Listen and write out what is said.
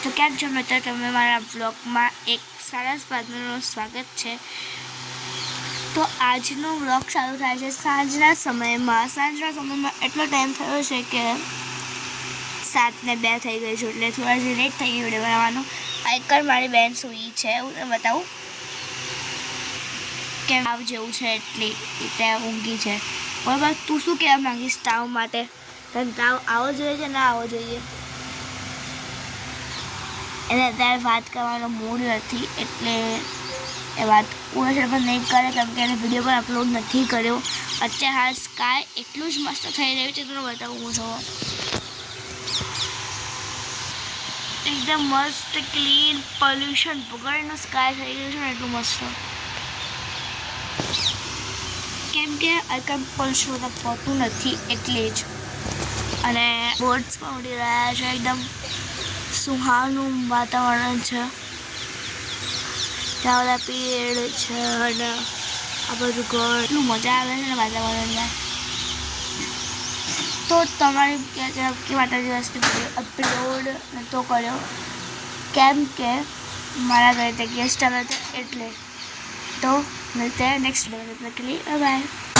તો ક્યાંક જો મિત્રો તમે મારા બ્લોગમાં એક સરસ વાતનું સ્વાગત છે। તો આજનો બ્લોગ ચાલુ થાય છે સાંજના સમયમાં એટલો ટાઈમ થયો છે કે 7:02 થઈ ગઈ છે, એટલે થોડા જ લેટ થઈ ગઈ વિડીયો બનાવવાનું। આઈકર મારી બેન સૂઈ છે, હું તમને બતાવું કે તાવ જેવું છે એટલી રીતે ઊંઘી છે, બરાબર। તું શું કહેવા માંગીશ તાવ માટે? તને તાવ આવવો જોઈએ કે ના આવવો જોઈએ? એને અત્યારે વાત કરવાનો મૂડ નથી, એટલે એ વાત પૂરા પણ નહીં કરે, કેમ કે એને વિડીયો પણ અપલોડ નથી કર્યો। અત્યારે હાલ સ્કાય એટલું જ મસ્ત થઈ રહ્યું છે, તમને બતાવું હું જો એકદમ મસ્ત ક્લીન પોલ્યુશન વગરનું સ્કાય થઈ ગયું છે ને, એટલું મસ્ત, કેમ કે અત્યારે પોલ્યુશન બધા હોતું નથી એટલે જ। અને બોર્ડ્સ પણ ઉડી રહ્યા છે, એકદમ સુહાનું વાતાવરણ છે, ત્યાં બધા પેડ છે અને આ બધું ઘર, એટલું મજા આવે છે ને વાતાવરણમાં। તો તમારી માતાજી વસ્તુ અપલોડ નહોતો કર્યો, કેમ કે મારા ઘરે તે ગેસ્ટ આવ્યા હતા એટલે। તો મિલતે हैं नेक्स्ट वीडियो में, बाय बाय।